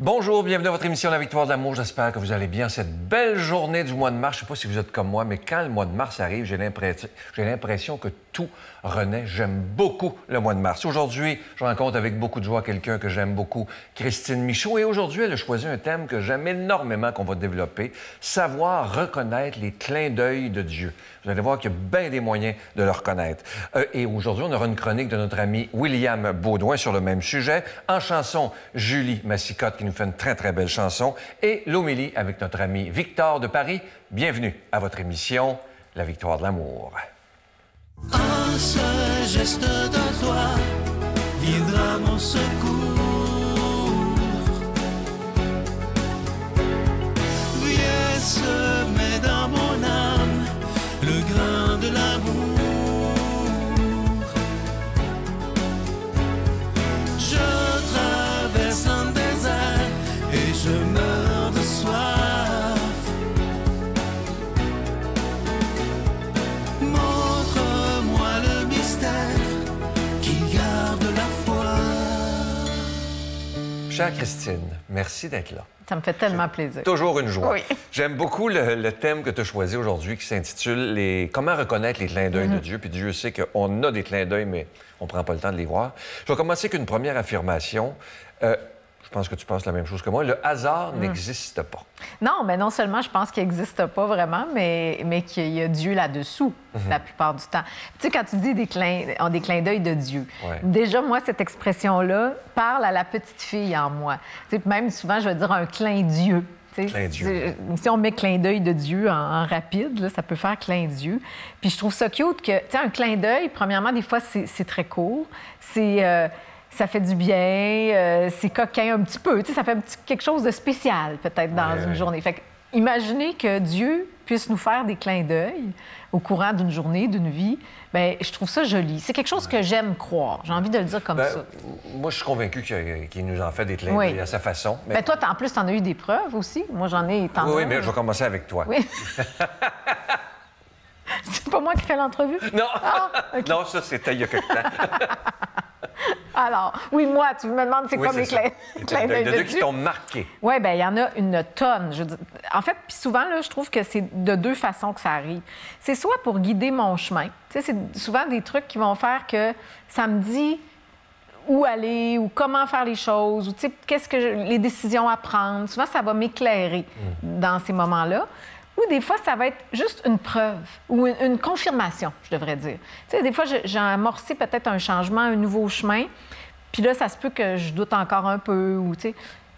Bonjour, bienvenue à votre émission La Victoire de l'amour. J'espère que vous allez bien cette belle journée du mois de mars. Je ne sais pas si vous êtes comme moi, mais quand le mois de mars arrive, j'ai l'impression que tout renaît. J'aime beaucoup le mois de mars. Aujourd'hui, je rencontre avec beaucoup de joie quelqu'un que j'aime beaucoup, Christine Michaud. Et aujourd'hui, elle a choisi un thème que j'aime énormément, qu'on va développer, savoir reconnaître les clins d'œil de Dieu. Vous allez voir qu'il y a bien des moyens de le reconnaître. Et aujourd'hui, on aura une chronique de notre ami William Baudouin sur le même sujet. En chanson, Julie Massicotte qui nous fait une très, très belle chanson. Et l'homélie avec notre ami Victor de Paris. Bienvenue à votre émission La Victoire de l'amour. Un seul geste de toi viendra mon secours. Viens semer dans mon âme le grain de l'amour. Je traverse un désert et je meurs de soif. Chère Christine, merci d'être là. Ça me fait tellement plaisir. Toujours une joie. Oui. J'aime beaucoup le thème que tu as choisi aujourd'hui qui s'intitule Comment reconnaître les clins d'œil de Dieu. Puis Dieu sait qu'on a des clins d'œil, mais on ne prend pas le temps de les voir. Je vais commencer avec une première affirmation. Je pense que tu penses la même chose que moi. Le hasard n'existe pas. Non, mais non seulement je pense qu'il n'existe pas vraiment, mais qu'il y a Dieu là-dessous la plupart du temps. Tu sais, quand tu dis des clins d'œil de Dieu, déjà, moi, cette expression-là parle à la petite fille en moi. Tu sais, même souvent, je vais dire un clin Dieu. Clin Dieu. Si on met clin d'œil de Dieu en rapide, là, ça peut faire clin Dieu. Puis je trouve ça cute que, tu sais, un clin d'œil, premièrement, des fois, c'est très court. Ça fait du bien, c'est coquin un petit peu. Tu sais, ça fait quelque chose de spécial, peut-être, dans une journée. Fait que, imaginez que Dieu puisse nous faire des clins d'œil au courant d'une journée, d'une vie. Bien, je trouve ça joli. C'est quelque chose que j'aime croire. J'ai envie de le dire comme ça. Moi, je suis convaincu qu'il nous en fait des clins d'œil à sa façon. Mais... toi, en plus, tu en as eu des preuves aussi. Moi, j'en ai tant. Oui, mais je vais commencer avec toi. Oui. C'est pas moi qui fais l'entrevue? Non! Ah, okay. Non, ça, c'était il y a quelque temps. Alors, oui, moi, tu me demandes c'est quoi mes clins d'œil de Dieu qui t'ont marqué. Oui, bien, il y en a une tonne. En fait, puis souvent, là, je trouve que c'est de deux façons que ça arrive. C'est soit pour guider mon chemin. Tu sais, c'est souvent des trucs qui vont faire que ça me dit où aller ou comment faire les choses, ou tu sais, les décisions à prendre. Souvent, ça va m'éclairer dans ces moments-là. Ou des fois, ça va être juste une preuve ou une confirmation, je devrais dire. Tu sais, des fois, j'ai amorcé peut-être un changement, un nouveau chemin, puis là, ça se peut que je doute encore un peu, ou tu sais...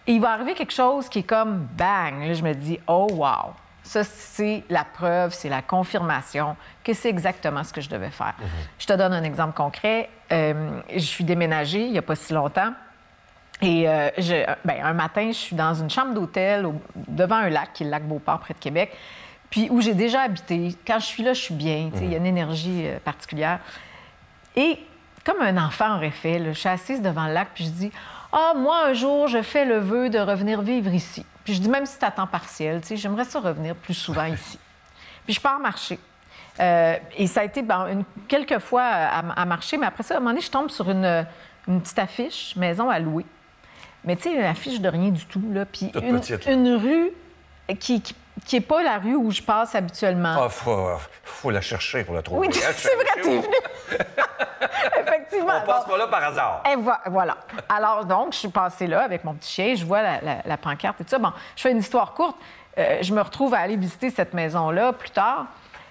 Et il va arriver quelque chose qui est comme bang! Là, je me dis, oh wow! Ça, c'est la preuve, c'est la confirmation que c'est exactement ce que je devais faire. Je te donne un exemple concret. Je suis déménagée il n'y a pas si longtemps. Et un matin, je suis dans une chambre d'hôtel devant un lac, qui est le lac Beauport, près de Québec, puis où j'ai déjà habité. Quand je suis là, je suis bien. Il y a une énergie particulière. Et comme un enfant aurait fait, là, je suis assise devant le lac, puis je dis « Ah, moi, un jour, je fais le vœu de revenir vivre ici. » Puis je dis « Même si c'est à temps partiel, j'aimerais ça revenir plus souvent ici. » Puis je pars marcher. Et ça a été quelques fois à marcher, mais après ça, à un moment donné, je tombe sur une petite affiche « Maison à louer ». Mais tu sais, une affiche de rien du tout, là. Puis une rue qui n'est pas la rue où je passe habituellement. Ah, faut la chercher pour la trouver. Oui, c'est vrai, tu es venu. Effectivement. On passe pas là par hasard. Et voilà. Alors, donc, je suis passée là avec mon petit chien, je vois la pancarte et tout ça. Bon, je fais une histoire courte. Je me retrouve à aller visiter cette maison-là plus tard.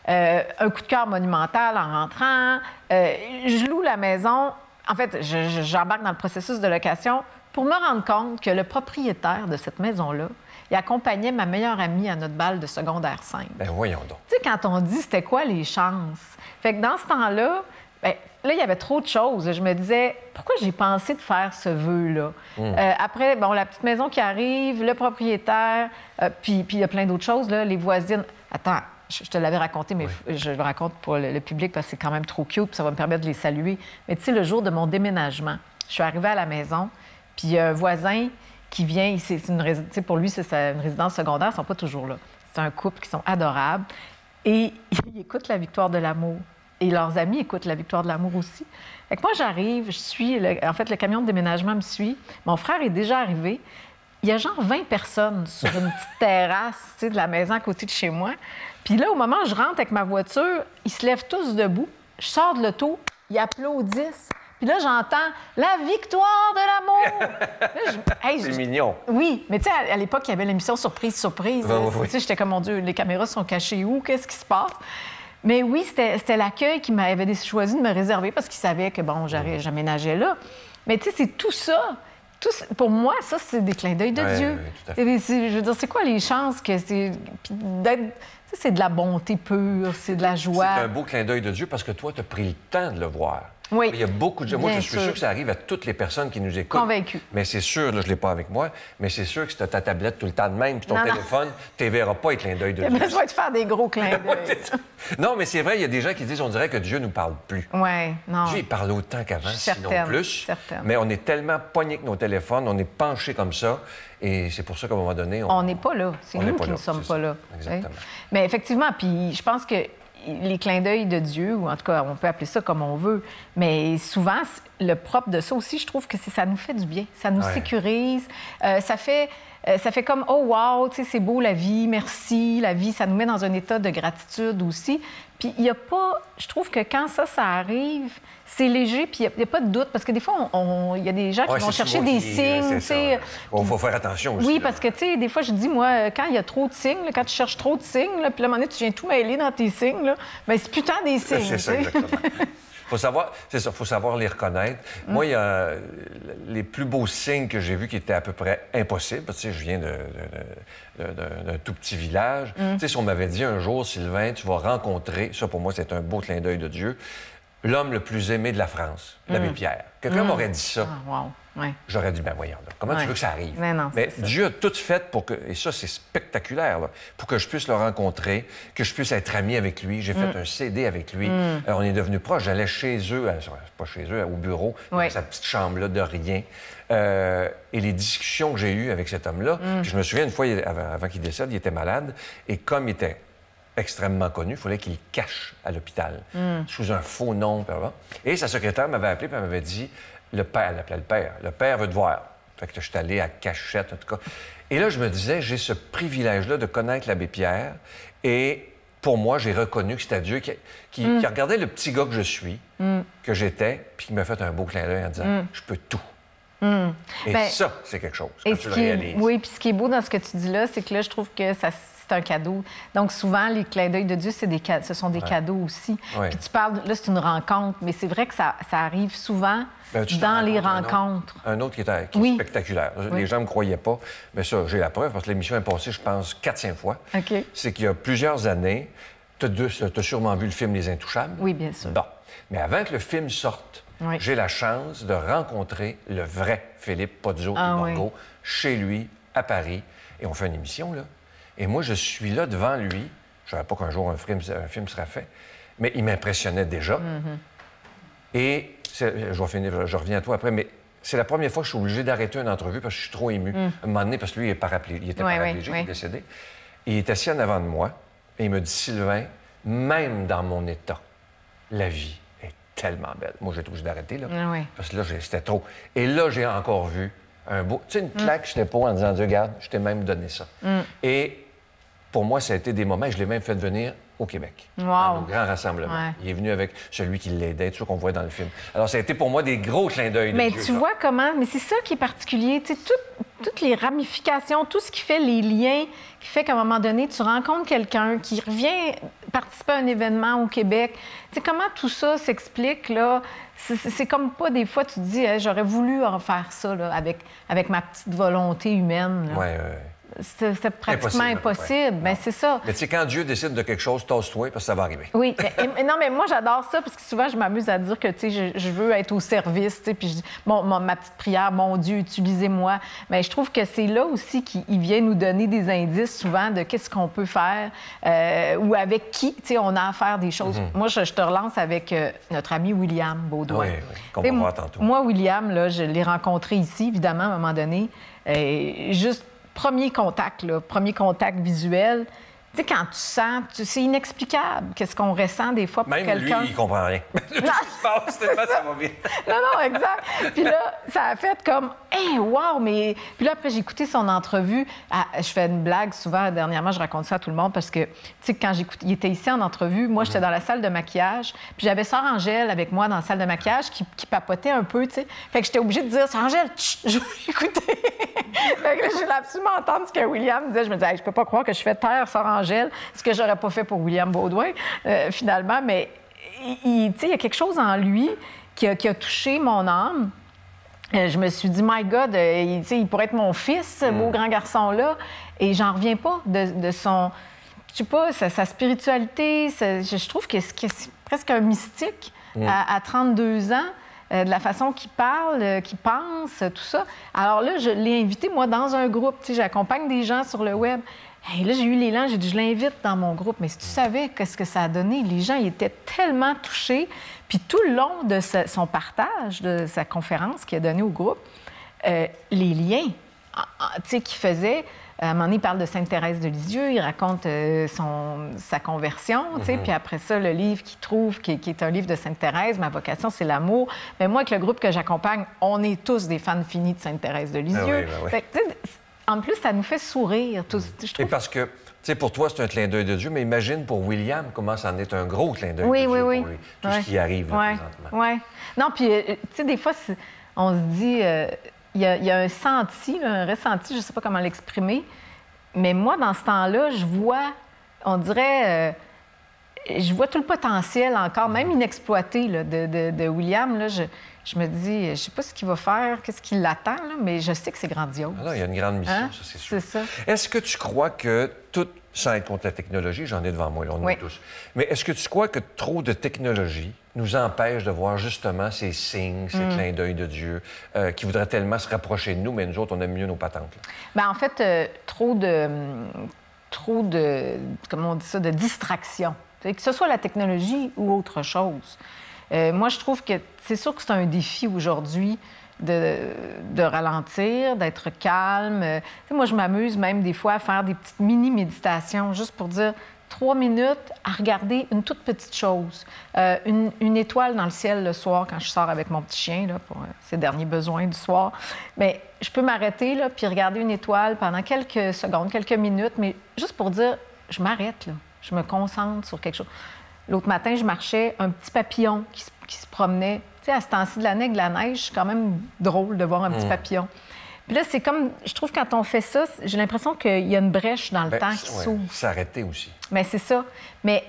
Un coup de cœur monumental en rentrant. Je loue la maison. En fait, j'embarque dans le processus de location pour me rendre compte que le propriétaire de cette maison-là, il accompagnait ma meilleure amie à notre bal de secondaire 5. Bien, voyons donc. Tu sais, quand on dit c'était quoi les chances? Fait que dans ce temps-là, là, il y avait trop de choses. Je me disais, pourquoi j'ai pensé de faire ce vœu-là? Après, la petite maison qui arrive, le propriétaire, puis il y a plein d'autres choses, là, les voisines. Attends, je te l'avais raconté, mais je le raconte pour le public parce que c'est quand même trop cute, puis ça va me permettre de les saluer. Mais tu sais, le jour de mon déménagement, je suis arrivée à la maison, puis il y a un voisin qui vient, pour lui, c'est une résidence secondaire, ils ne sont pas toujours là. C'est un couple qui sont adorables. Et ils écoutent La Victoire de l'amour. Et leurs amis écoutent La Victoire de l'amour aussi. Fait que moi, j'arrive, en fait, le camion de déménagement me suit. Mon frère est déjà arrivé. il y a genre 20 personnes sur une petite terrasse, tu sais, de la maison à côté de chez moi. Puis là, au moment où je rentre avec ma voiture, ils se lèvent tous debout. Je sors de l'auto, ils applaudissent. Puis là, j'entends « La victoire de l'amour! » C'est mignon. Oui, mais tu sais, à l'époque, il y avait l'émission Surprise, Surprise. Oui. Tu sais, j'étais comme, mon Dieu, les caméras sont cachées où? Qu'est-ce qui se passe? Mais oui, c'était l'accueil qui m'avait choisi de me réserver parce qu'il savait que, bon, j'aménageais là. Mais tu sais, c'est tout ça. Pour moi, ça, c'est des clins d'œil de Dieu. Oui, tout à fait. Je veux dire, c'est quoi les chances que c'est... Puis c'est de la bonté pure, c'est de la joie. C'est un beau clin d'œil de Dieu parce que toi, tu as pris le temps de le voir. Oui. Il y a beaucoup de gens. Moi, je suis Bien sûr que ça arrive à toutes les personnes qui nous écoutent. Convaincu. Mais c'est sûr, là, je ne l'ai pas avec moi, mais c'est sûr que si tu as ta tablette tout le temps de même puis ton Non. téléphone, tu ne verras pas les clins d'œil de J'ai Dieu. besoin de faire des gros clins d'œil. Non, mais c'est vrai, il y a des gens qui disent on dirait que Dieu ne nous parle plus. Oui, non. Dieu, il parle autant qu'avant, sinon Certaine, plus. certaine. Mais on est tellement pognés avec nos téléphones, on est penchés comme ça. Et c'est pour ça qu'à un moment donné, On n'est pas là. C'est on n'est nous pas qui là, ne sommes c'est pas ça. là. Exactement. tu sais. Mais effectivement, puis je pense que les clins d'œil de Dieu, ou en tout cas, on peut appeler ça comme on veut, mais souvent, le propre de ça aussi, je trouve que ça nous fait du bien. Ça nous sécurise. Ça fait comme « Oh, wow, tu sais, c'est beau la vie, merci, la vie ». Ça nous met dans un état de gratitude aussi. Puis il n'y a pas... Je trouve que quand ça arrive, c'est léger, puis il n'y a pas de doute. Parce que des fois, il y a des gens qui vont chercher des signes, tu sais. Il faut faire attention aussi. Oui, là. parce que, tu sais, des fois, je dis, moi, quand il y a trop de signes, là, quand tu cherches trop de signes, là, puis là, à un moment donné, tu viens tout mêler dans tes signes, là, bien, c'est putain des signes. C'est ça, tu sais. exactement. Faut savoir les reconnaître. Moi, il y a les plus beaux signes que j'ai vus qui étaient à peu près impossibles. Tu sais, je viens d'un tout petit village. Tu sais, si on m'avait dit un jour, Sylvain, tu vas rencontrer, ça pour moi, c'est un beau clin d'œil de Dieu, l'homme le plus aimé de la France, l'abbé Pierre. Quelqu'un m'aurait dit ça. Ah, wow. Ouais. J'aurais dit, ben voyons, là, comment tu veux que ça arrive? Mais non, c'est ça. Dieu a tout fait pour que, et ça, c'est spectaculaire, là, pour que je puisse le rencontrer, que je puisse être ami avec lui. J'ai fait un CD avec lui. On est devenus proches. J'allais chez eux, pas chez eux, au bureau, dans sa petite chambre-là de rien. Et les discussions que j'ai eues avec cet homme-là, puis je me souviens, une fois, avant qu'il décède, il était malade, et comme il était extrêmement connu, il fallait qu'il cache à l'hôpital, sous un faux nom. Et sa secrétaire m'avait appelé et m'avait dit, le père, elle l'appelait le père veut te voir. Fait que je suis allé à cachette, en tout cas. Et là, je me disais, j'ai ce privilège-là de connaître l'abbé Pierre, et pour moi, j'ai reconnu que c'était Dieu qui regardait le petit gars que je suis, que j'étais, puis qui m'a fait un beau clin d'œil en disant, je peux tout. Et Ben, ça, c'est quelque chose, Et quand tu le réalises. oui, puis ce qui est beau dans ce que tu dis là, c'est que là, je trouve que c'est un cadeau. Donc, souvent, les clins d'œil de Dieu, ce sont des cadeaux aussi. Ouais. Puis tu parles, là, c'est une rencontre, mais c'est vrai que ça arrive souvent Tu dans t'en les racontes rencontres. Un autre qui est Oui. spectaculaire. Oui. Les gens ne me croyaient pas, mais ça, j'ai la preuve, parce que l'émission est passée, je pense, 4-5 fois. OK. C'est qu'il y a plusieurs années, tu as sûrement vu le film Les Intouchables. Oui, bien sûr. Bon. Mais avant que le film sorte, Oui. j'ai la chance de rencontrer le vrai Philippe Pozzo Ah, de Borgo chez lui, à Paris. Et on fait une émission, là. Et moi, je suis là devant lui. Je ne savais pas qu'un jour un film serait fait, mais il m'impressionnait déjà. Et je vais finir, je reviens à toi après, mais c'est la première fois que je suis obligé d'arrêter une entrevue parce que je suis trop ému. À un moment donné, parce que lui, il était paraplégique, il est décédé. Et il est assis en avant de moi et il me dit, Sylvain, même dans mon état, la vie est tellement belle. Moi, j'ai été obligé d'arrêter, là. Ah oui. Parce que là, c'était trop. Et là, j'ai encore vu un beau... Tu sais, une claque, je n'étais pas en disant, Dieu, regarde, je t'ai même donné ça. Et pour moi, ça a été des moments, et je l'ai même fait venir au Québec, dans nos grands rassemblements. Ouais. Il est venu avec celui qui l'aidait, tout ça qu'on voit dans le film. Alors, ça a été pour moi des gros clins d'œil de Mais Dieu, tu là. vois comment... Mais c'est ça qui est particulier. Tu sais, toutes les ramifications, tout ce qui fait les liens, qui fait qu'à un moment donné, tu rencontres quelqu'un qui revient participer à un événement au Québec. Tu sais, comment tout ça s'explique, là? C'est comme pas des fois, tu te dis, hey, j'aurais voulu en faire ça, là, avec ma petite volonté humaine. Ouais. C'est pratiquement impossible. Ouais. Ben, c'est ça. Mais tu sais, quand Dieu décide de quelque chose, tasse-toi parce que ça va arriver. Oui, non, mais moi, j'adore ça parce que souvent, je m'amuse à dire que, tu sais, je veux être au service, tu sais, puis je dis, ma petite prière, mon Dieu, utilisez-moi. Mais je trouve que c'est là aussi qu'il vient nous donner des indices souvent de qu'est-ce qu'on peut faire ou avec qui, tu sais, on a à faire des choses. Moi, je te relance avec notre ami William Baudouin. Oui, qu'on va voir tantôt. Moi, William, là, je l'ai rencontré ici, évidemment, à un moment donné. Juste premier contact visuel. Tu sais, quand tu sens, c'est inexplicable qu'est-ce qu'on ressent des fois pour Même lui, quelqu'un. il comprend rien. Tout ce qui se passe, tellement ça va vite. Non, exact. Puis là, ça a fait comme, hey, wow, mais. Puis là, après, j'ai écouté son entrevue. Je fais une blague souvent, dernièrement, je raconte ça à tout le monde parce que, tu sais, quand j'écoutais, il était ici en entrevue, moi, j'étais dans la salle de maquillage, puis j'avais Sœur Angèle avec moi dans la salle de maquillage qui papotait un peu, tu sais. Fait que j'étais obligée de dire, Sœur Angèle, je veux écouter. Fait que là, je voulais absolument entendre ce que William disait. Je me disais, hey, je peux pas croire que je fais taire Sœur Angèle, ce que j'aurais pas fait pour William Baudouin, finalement, mais. Tu sais, il y a quelque chose en lui qui a touché mon âme. Je me suis dit, my God, il pourrait être mon fils, ce beau grand garçon-là. Et j'en reviens pas de son, je sais pas, sa spiritualité. Je trouve que c'est presque un mystique à 32 ans, de la façon qu'il parle, qu'il pense, tout ça. Alors là, je l'ai invité, moi, dans un groupe. Tu sais, j'accompagne des gens sur le web. Et là, j'ai eu l'élan, j'ai dit, je l'invite dans mon groupe. Mais si tu savais qu'est-ce que ça a donné, les gens ils étaient tellement touchés. Puis tout le long de son partage, de sa conférence qu'il a donnée au groupe, les liens tu sais, qu'il faisait, à un moment donné, il parle de Sainte-Thérèse de Lisieux, il raconte sa conversion, tu sais, puis après ça, le livre qu'il trouve, qui est un livre de Sainte-Thérèse, Ma vocation, c'est l'amour. Mais moi, avec le groupe que j'accompagne, on est tous des fans finis de Sainte-Thérèse de Lisieux. Fait que, en plus, ça nous fait sourire. Je trouve... Et parce que, tu sais, pour toi, c'est un clin d'œil de Dieu, mais imagine pour William comment ça en est un gros clin d'œil de Dieu pour lui. Tout ce qui arrive là, présentement. Oui. Non, puis, tu sais, des fois, on se dit, il y a un senti, un ressenti, je ne sais pas comment l'exprimer, mais moi, dans ce temps-là, je vois, on dirait, je vois tout le potentiel encore, même inexploité là, de William. Là, je me dis, je ne sais pas ce qu'il va faire, qu'est-ce qui l'attend, là, mais je sais que c'est grandiose. Ah non, il y a une grande mission, ça, c'est sûr. C'est ça. Est-ce que tu crois que sans être contre la technologie, j'en ai devant moi, là, on en a tous, mais est-ce que tu crois que trop de technologie nous empêche de voir justement ces signes, ces clins d'œil de Dieu, qui voudraient tellement se rapprocher de nous, mais nous autres, on aime mieux nos patentes? Bien, en fait, trop de, comment on dit ça, de distraction. Que ce soit la technologie ou autre chose. Moi, je trouve que c'est sûr que c'est un défi aujourd'hui de ralentir, d'être calme. Moi, je m'amuse même des fois à faire des petites mini-méditations juste pour dire 3 minutes à regarder une toute petite chose. Une étoile dans le ciel le soir quand je sors avec mon petit chien là, pour ses derniers besoins du soir. Bien, je peux m'arrêter là, puis regarder une étoile pendant quelques secondes, quelques minutes, mais juste pour dire, je m'arrête là. Je me concentre sur quelque chose. L'autre matin, je marchais, un petit papillon qui se promenait. Tu sais, à ce temps-ci de l'année, avec de la neige, c'est quand même drôle de voir un petit papillon. Puis là, c'est comme, je trouve, quand on fait ça, j'ai l'impression qu'il y a une brèche dans le temps qui s'ouvre. S'arrêter aussi. Bien, c'est ça. Mais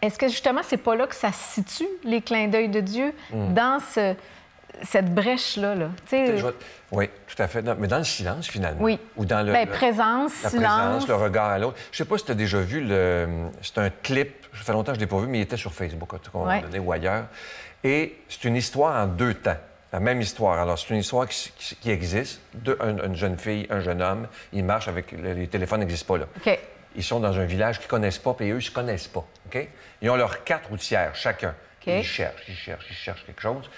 est-ce que, justement, c'est pas là que ça se situe, les clins d'œil de Dieu, dans cette brèche-là? Là? Oui, tout à fait. Mais dans le silence, finalement. Oui. Ou dans présence, la silence. présence, le regard à l'autre. Je sais pas si tu as déjà vu c'est un clip, ça fait longtemps que je ne l'ai pas vu, mais il était sur Facebook, à un moment donné, ou ailleurs. Et c'est une histoire en 2 temps. La même histoire. Alors, c'est une histoire qui existe. Une jeune fille, un jeune homme, ils marchent avec... Les téléphones n'existent pas, là. OK. Ils sont dans un village qu'ils ne connaissent pas, puis eux, ils ne se connaissent pas. OK? Ils ont leur carte routière, chacun. Okay. Ils cherchent quelque chose.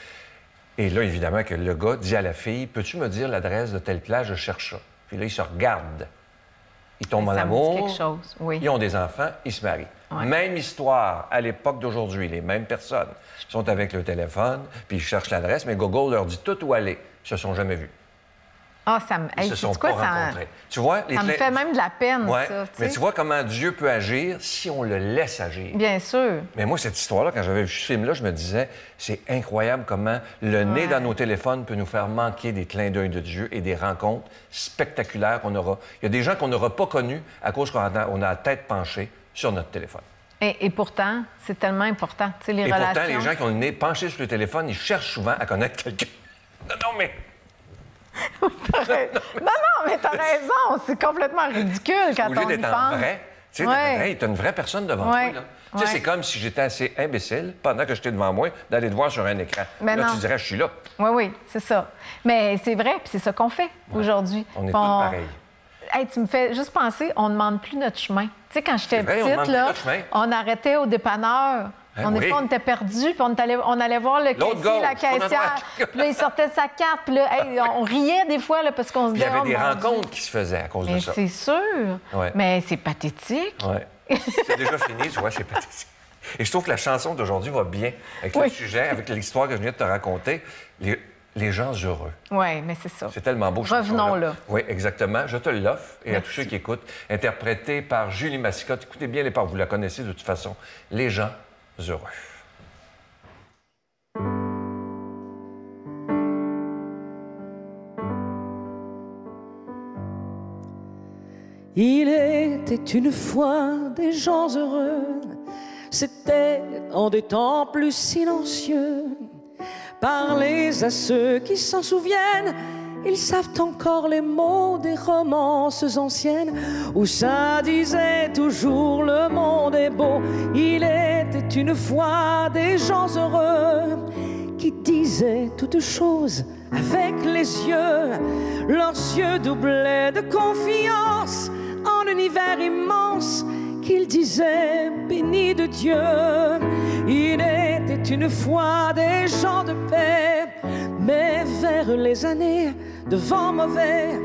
Et là, évidemment, que le gars dit à la fille, « Peux-tu me dire l'adresse de telle place? Je cherche ça. » Puis là, ils se regardent. Ils tombent en amour. Quelque chose. Oui. Ils ont des enfants, ils se marient. Ouais. Même histoire à l'époque d'aujourd'hui. Les mêmes personnes sont avec le téléphone, puis ils cherchent l'adresse, mais Google leur dit tout où aller. Ils se sont jamais vus. Ah, ça me... Ils se sont pas rencontrés. Tu vois, ça me fait même de la peine, ça. Mais tu vois comment Dieu peut agir si on le laisse agir. Bien sûr. Mais moi, cette histoire-là, quand j'avais vu ce film-là, je me disais, c'est incroyable comment le nez dans nos téléphones peut nous faire manquer des clins d'œil de Dieu et des rencontres spectaculaires qu'on aura. Il y a des gens qu'on n'aura pas connus à cause qu'on a la tête penchée sur notre téléphone. Et pourtant, c'est tellement important. Tu sais, les relations... pourtant, les gens qui ont le nez penché sur le téléphone, ils cherchent souvent à connaître quelqu'un. Non, mais... non, mais t'as raison. C'est complètement ridicule quand on y pense. Vrai. Tu sais, t'as une vraie personne devant toi. Là. Tu sais, c'est comme si j'étais assez imbécile, pendant que j'étais devant moi, d'aller te voir sur un écran. Mais là, tu dirais, je suis là. Oui, c'est ça. Mais c'est vrai, puis c'est ça qu'on fait aujourd'hui. On est tous pareils. Hey, tu me fais juste penser, on ne demande plus notre chemin. Tu sais, quand j'étais petite, là, on arrêtait au dépanneur. On était perdus, puis on allait voir le caissier, la caissière. Puis là, il sortait de sa carte, puis là, on riait des fois là, parce qu'on se disait... Il y avait des rencontres qui se faisaient à cause de ça. C'est sûr, mais c'est pathétique. C'est déjà fini, tu vois, c'est pathétique. Et je trouve que la chanson d'aujourd'hui va bien avec le sujet, avec l'histoire que je viens de te raconter. Les gens heureux. Oui, mais c'est ça. C'est tellement beau. Revenons là. Oui, exactement. Je te l'offre. Et à tous ceux qui écoutent, interprété par Julie Mascotte. Écoutez bien les paroles, vous la connaissez de toute façon. Les gens heureux. Il était une fois des gens heureux, c'était en des temps plus silencieux. Parlez à ceux qui s'en souviennent, ils savent encore les mots des romances anciennes où ça disait toujours le monde est beau. Il était une fois des gens heureux qui disaient toutes choses avec les yeux, leurs yeux doublaient de confiance en univers immense qu'ils disaient béni de Dieu. Il était une fois des gens de paix, mais vers les années de vent mauvais,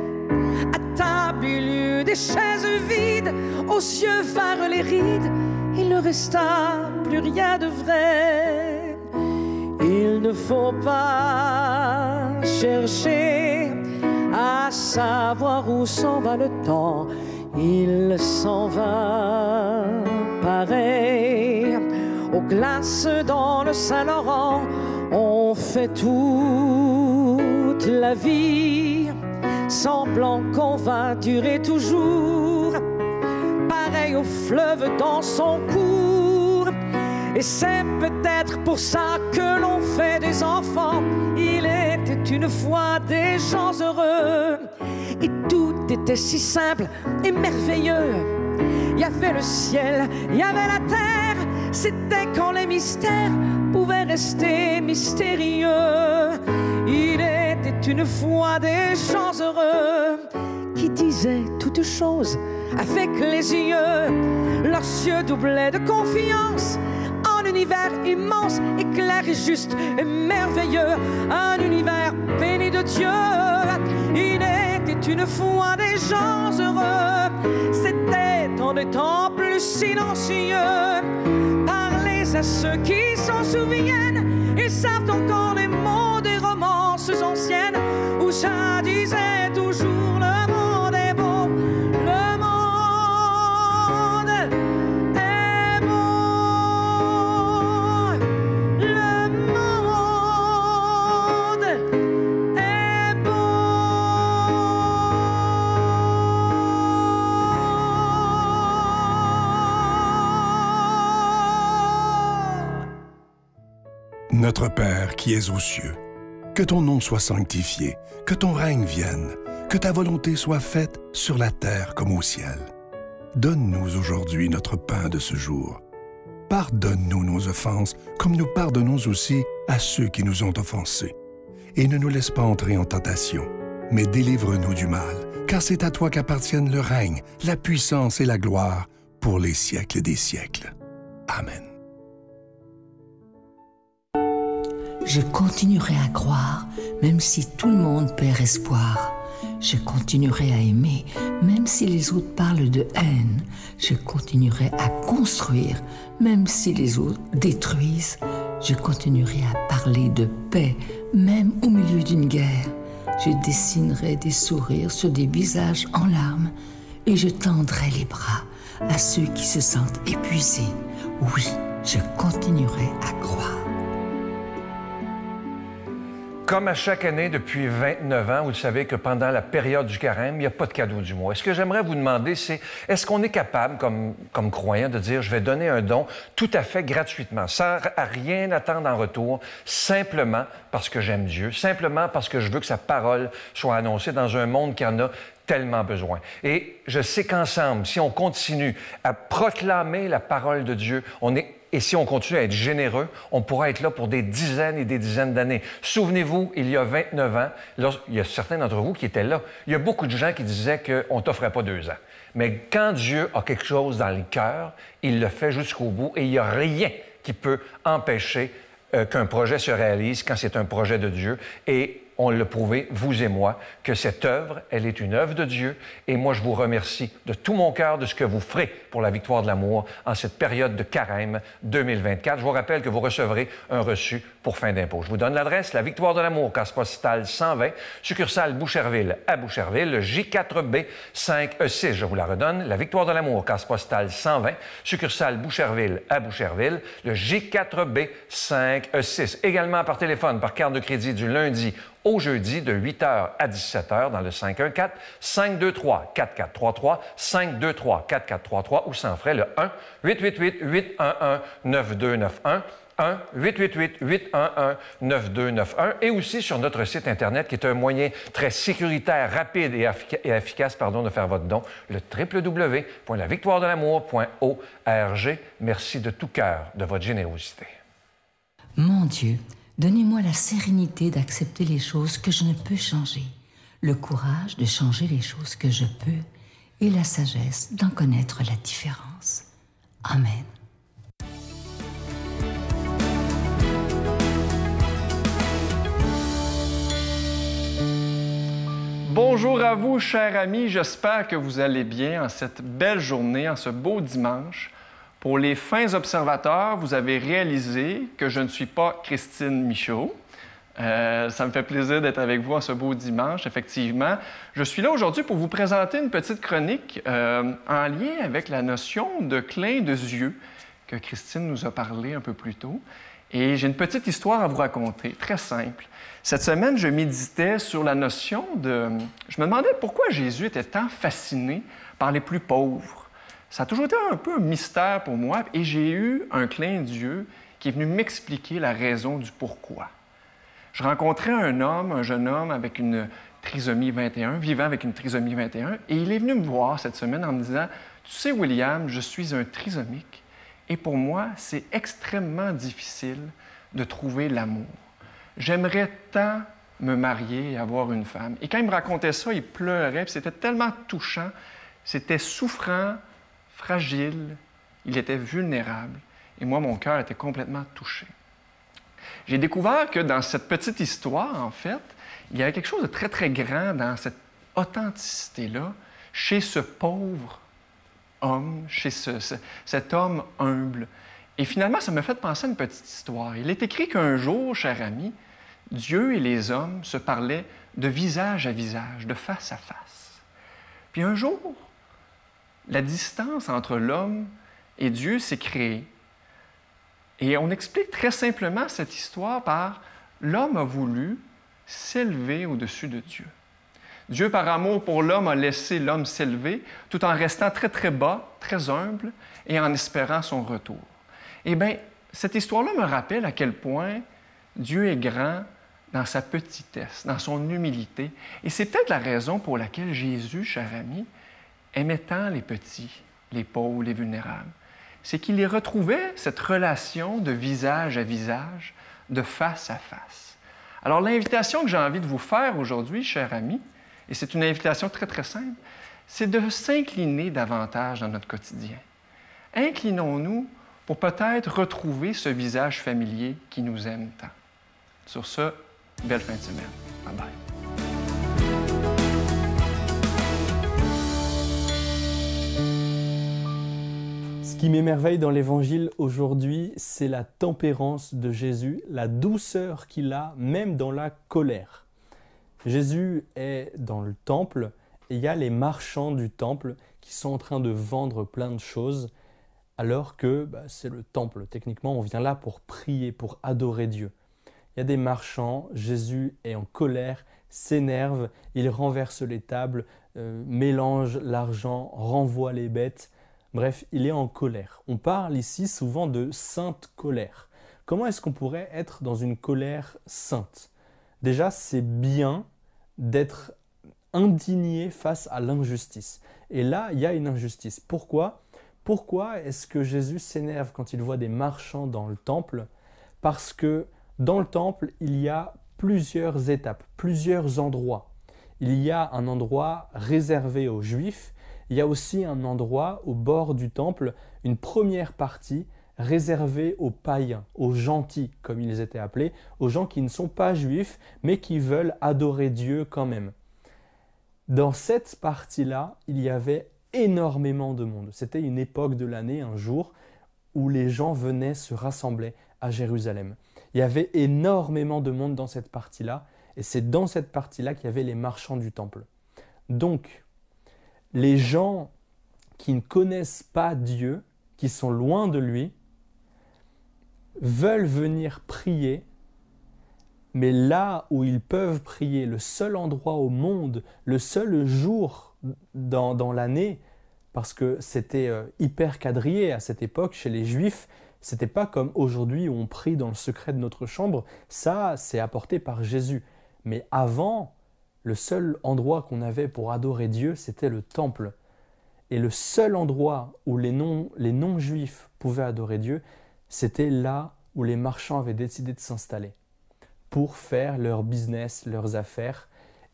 à table il y eut des chaises vides, aux yeux vinrent les rides, il ne resta plus rien de vrai. Il ne faut pas chercher à savoir où s'en va le temps, il s'en va pareil aux glaces dans le Saint-Laurent. On fait toute la vie semblant qu'on va durer toujours, pareil au fleuve dans son cours. Et c'est peut-être pour ça que l'on fait des enfants. Il était une fois des gens heureux et tout était si simple et merveilleux. Il y avait le ciel, il y avait la terre, c'était quand les mystères pouvaient rester mystérieux. Il était une fois des gens heureux qui disaient toutes choses avec les yeux, leurs yeux doublaient de confiance en univers immense, éclair et juste et merveilleux, un univers béni de Dieu. Il était une fois des gens heureux, c'était en des temps plus silencieux. Parlez à ceux qui s'en souviennent, ils savent encore les mots des romances anciennes où ça disait toujours le monde est beau, le monde est beau, le monde est beau. Notre Père qui es aux cieux, que ton nom soit sanctifié, que ton règne vienne, que ta volonté soit faite sur la terre comme au ciel. Donne-nous aujourd'hui notre pain de ce jour. Pardonne-nous nos offenses, comme nous pardonnons aussi à ceux qui nous ont offensés. Et ne nous laisse pas entrer en tentation, mais délivre-nous du mal, car c'est à toi qu'appartiennent le règne, la puissance et la gloire pour les siècles des siècles. Amen. Je continuerai à croire, même si tout le monde perd espoir. Je continuerai à aimer, même si les autres parlent de haine. Je continuerai à construire, même si les autres détruisent. Je continuerai à parler de paix, même au milieu d'une guerre. Je dessinerai des sourires sur des visages en larmes et je tendrai les bras à ceux qui se sentent épuisés. Oui, je continuerai à croire. Comme à chaque année depuis 29 ans, vous savez que pendant la période du carême, il n'y a pas de cadeau du mois. Ce que j'aimerais vous demander, c'est est-ce qu'on est capable, comme croyant, de dire je vais donner un don tout à fait gratuitement, sans rien attendre en retour, simplement parce que j'aime Dieu, simplement parce que je veux que sa parole soit annoncée dans un monde qui en a tellement besoin. Et je sais qu'ensemble, si on continue à proclamer la parole de Dieu, et si on continue à être généreux, on pourra être là pour des dizaines et des dizaines d'années. Souvenez-vous, il y a 29 ans, il y a certains d'entre vous qui étaient là. Il y a beaucoup de gens qui disaient qu'on ne t'offrait pas 2 ans. Mais quand Dieu a quelque chose dans le cœur, il le fait jusqu'au bout et il n'y a rien qui peut empêcher qu'un projet se réalise quand c'est un projet de Dieu. Et on l'a prouvé, vous et moi, que cette œuvre, elle est une œuvre de Dieu. Et moi, je vous remercie de tout mon cœur de ce que vous ferez pour la victoire de l'amour en cette période de carême 2024. Je vous rappelle que vous recevrez un reçu pour fin d'impôt. Je vous donne l'adresse, la Victoire de l'amour, case postale 120, succursale Boucherville à Boucherville, le J4B 5E6. Je vous la redonne, la Victoire de l'amour, case postale 120, succursale Boucherville à Boucherville, le J4B 5E6. Également par téléphone, par carte de crédit du lundi au jeudi de 8h à 17h dans le 514-523-4433, 523-4433 ou sans frais le 1-888-811-9291. 1-888-811-9291 et aussi sur notre site Internet qui est un moyen très sécuritaire, rapide et efficace de faire votre don, le www.lavictoiredelamour.org. Merci de tout cœur de votre générosité. Mon Dieu, donnez-moi la sérénité d'accepter les choses que je ne peux changer, le courage de changer les choses que je peux et la sagesse d'en connaître la différence. Amen. Bonjour à vous, chers amis. J'espère que vous allez bien en cette belle journée, en ce beau dimanche. Pour les fins observateurs, vous avez réalisé que je ne suis pas Christine Michaud. Ça me fait plaisir d'être avec vous en ce beau dimanche, effectivement. Je suis là aujourd'hui pour vous présenter une petite chronique en lien avec la notion de clin de yeux que Christine nous a parlé un peu plus tôt. Et j'ai une petite histoire à vous raconter, très simple. Cette semaine, je méditais sur la notion de... Je me demandais pourquoi Jésus était tant fasciné par les plus pauvres. Ça a toujours été un peu un mystère pour moi et j'ai eu un clin d'yeux qui est venu m'expliquer la raison du pourquoi. Je rencontrais un jeune homme avec une trisomie 21, vivant avec une trisomie 21, et il est venu me voir cette semaine en me disant « Tu sais, William, je suis un trisomique et pour moi, c'est extrêmement difficile de trouver l'amour. J'aimerais tant me marier et avoir une femme. » Et quand il me racontait ça, il pleurait, puis c'était tellement touchant, c'était souffrant, fragile, il était vulnérable. Et moi, mon cœur était complètement touché. J'ai découvert que dans cette petite histoire, en fait, il y avait quelque chose de très, très grand dans cette authenticité-là, chez ce pauvre homme, chez cet homme humble. Et finalement, ça m'a fait penser à une petite histoire. Il est écrit qu'un jour, cher ami, Dieu et les hommes se parlaient de visage à visage, de face à face. Puis un jour, la distance entre l'homme et Dieu s'est créée. Et on explique très simplement cette histoire par l'homme a voulu s'élever au-dessus de Dieu. Dieu, par amour pour l'homme, a laissé l'homme s'élever tout en restant très, très bas, très humble et en espérant son retour. Eh bien, cette histoire-là me rappelle à quel point Dieu est grand dans sa petitesse, dans son humilité. Et c'est peut-être la raison pour laquelle Jésus, cher ami, aimait tant les petits, les pauvres, les vulnérables. C'est qu'il y retrouvait cette relation de visage à visage, de face à face. Alors, l'invitation que j'ai envie de vous faire aujourd'hui, cher ami, et c'est une invitation très, très simple, c'est de s'incliner davantage dans notre quotidien. Inclinons-nous pour peut-être retrouver ce visage familier qui nous aime tant. Sur ce, belle fin de semaine. Bye-bye. Ce qui m'émerveille dans l'Évangile aujourd'hui, c'est la tempérance de Jésus, la douceur qu'il a même dans la colère. Jésus est dans le temple et il y a les marchands du temple qui sont en train de vendre plein de choses alors que c'est le temple. Techniquement, on vient là pour prier, pour adorer Dieu. Il y a des marchands, Jésus est en colère, s'énerve, il renverse les tables, mélange l'argent, renvoie les bêtes. Bref, il est en colère. On parle ici souvent de sainte colère. Comment est-ce qu'on pourrait être dans une colère sainte ? Déjà, c'est bien d'être indigné face à l'injustice. Et là, il y a une injustice. Pourquoi ? Pourquoi est-ce que Jésus s'énerve quand il voit des marchands dans le temple ? Parce que dans le temple, il y a plusieurs étapes, plusieurs endroits. Il y a un endroit réservé aux Juifs. Il y a aussi un endroit au bord du temple, une première partie réservé aux païens, aux gentils, comme ils étaient appelés, aux gens qui ne sont pas juifs, mais qui veulent adorer Dieu quand même. Dans cette partie-là, il y avait énormément de monde. C'était une époque de l'année, un jour, où les gens venaient se rassembler à Jérusalem. Il y avait énormément de monde dans cette partie-là, et c'est dans cette partie-là qu'il y avait les marchands du temple. Donc, les gens qui ne connaissent pas Dieu, qui sont loin de lui, veulent venir prier, mais là où ils peuvent prier, le seul endroit au monde, le seul jour dans l'année, parce que c'était hyper quadrillé à cette époque chez les Juifs, c'était pas comme aujourd'hui où on prie dans le secret de notre chambre, ça c'est apporté par Jésus. Mais avant, le seul endroit qu'on avait pour adorer Dieu, c'était le temple. Et le seul endroit où les non-juifs pouvaient adorer Dieu, c'était là où les marchands avaient décidé de s'installer pour faire leur business, leurs affaires.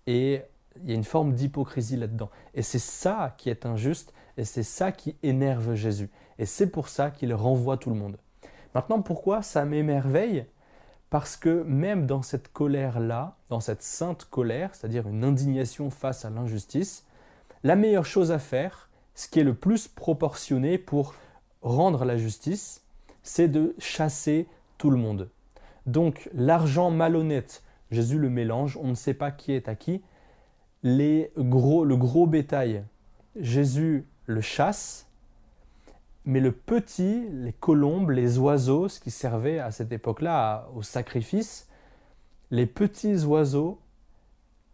Et il y a une forme d'hypocrisie là-dedans. Et c'est ça qui est injuste et c'est ça qui énerve Jésus. Et c'est pour ça qu'il renvoie tout le monde. Maintenant, pourquoi ça m'émerveille ? Parce que même dans cette colère-là, dans cette sainte colère, c'est-à-dire une indignation face à l'injustice, la meilleure chose à faire, ce qui est le plus proportionné pour rendre la justice, c'est de chasser tout le monde. Donc l'argent malhonnête, Jésus le mélange, on ne sait pas qui est à qui. Le gros bétail, Jésus le chasse, mais le petit, les colombes, les oiseaux, ce qui servait à cette époque-là au sacrifice, les petits oiseaux,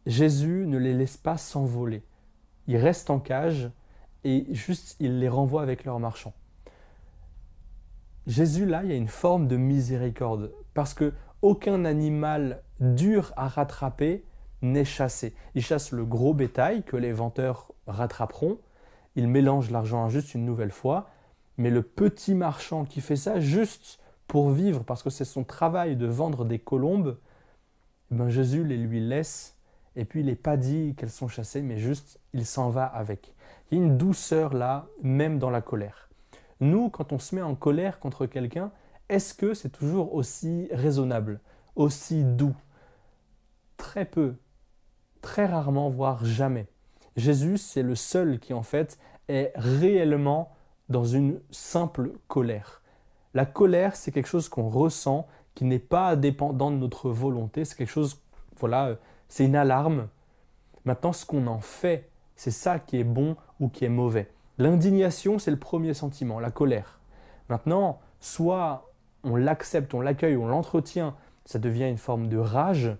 Jésus ne les laisse pas s'envoler. Ils restent en cage et juste il les renvoie avec leurs marchands. Jésus, là, il y a une forme de miséricorde parce qu'aucun animal dur à rattraper n'est chassé. Il chasse le gros bétail que les venteurs rattraperont. Il mélange l'argent injuste une nouvelle fois. Mais le petit marchand qui fait ça juste pour vivre, parce que c'est son travail de vendre des colombes, ben Jésus les lui laisse. Et puis il n'est pas dit qu'elles sont chassées, mais juste il s'en va avec. Il y a une douceur là, même dans la colère. Nous, quand on se met en colère contre quelqu'un, est-ce que c'est toujours aussi raisonnable, aussi doux ? Très peu, très rarement, voire jamais. Jésus, c'est le seul qui en fait est réellement dans une simple colère. La colère, c'est quelque chose qu'on ressent, qui n'est pas dépendant de notre volonté, c'est quelque chose, voilà, c'est une alarme. Maintenant, ce qu'on en fait, c'est ça qui est bon ou qui est mauvais. L'indignation, c'est le premier sentiment, la colère. Maintenant, soit on l'accepte, on l'accueille, on l'entretient, ça devient une forme de rage,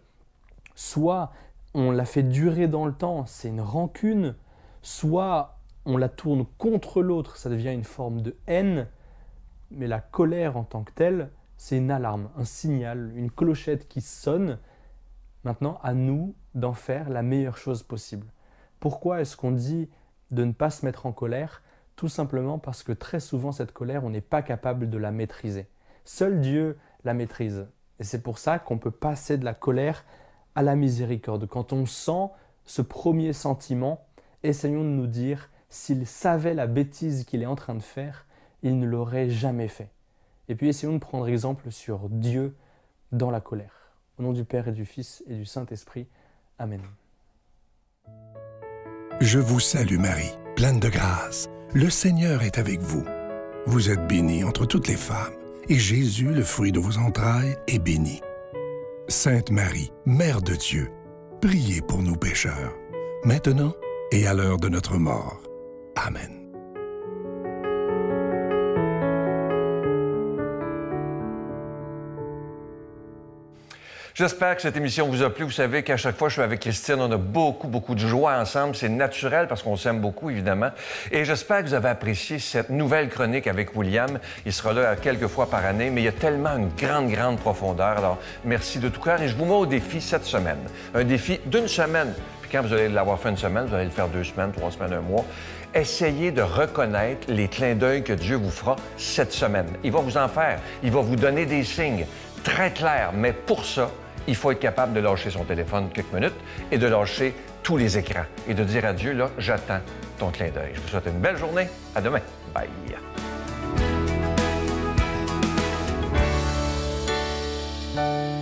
soit on la fait durer dans le temps, c'est une rancune, soit on la tourne contre l'autre, ça devient une forme de haine, mais la colère en tant que telle, c'est une alarme, un signal, une clochette qui sonne. Maintenant, à nous d'en faire la meilleure chose possible. Pourquoi est-ce qu'on dit de ne pas se mettre en colère ? Tout simplement parce que très souvent, cette colère, on n'est pas capable de la maîtriser. Seul Dieu la maîtrise. Et c'est pour ça qu'on peut passer de la colère à la miséricorde. Quand on sent ce premier sentiment, essayons de nous dire, s'il savait la bêtise qu'il est en train de faire, il ne l'aurait jamais fait. Et puis essayons de prendre exemple sur Dieu dans la colère. Au nom du Père et du Fils et du Saint-Esprit. Amen. Je vous salue Marie, pleine de grâce. Le Seigneur est avec vous. Vous êtes bénie entre toutes les femmes, et Jésus, le fruit de vos entrailles, est béni. Sainte Marie, Mère de Dieu, priez pour nous pécheurs, maintenant et à l'heure de notre mort. Amen. J'espère que cette émission vous a plu. Vous savez qu'à chaque fois que je suis avec Christine, on a beaucoup de joie ensemble. C'est naturel parce qu'on s'aime beaucoup, évidemment. Et j'espère que vous avez apprécié cette nouvelle chronique avec William. Il sera là quelques fois par année, mais il y a tellement une grande profondeur. Alors, merci de tout cœur. Et je vous mets au défi cette semaine. Un défi d'une semaine. Puis quand vous allez l'avoir fait une semaine, vous allez le faire 2 semaines, 3 semaines, 1 mois. Essayez de reconnaître les clins d'œil que Dieu vous fera cette semaine. Il va vous en faire. Il va vous donner des signes très clairs. Mais pour ça, il faut être capable de lâcher son téléphone quelques minutes et de lâcher tous les écrans et de dire à Dieu, là, j'attends ton clin d'œil. Je vous souhaite une belle journée. À demain. Bye. Thank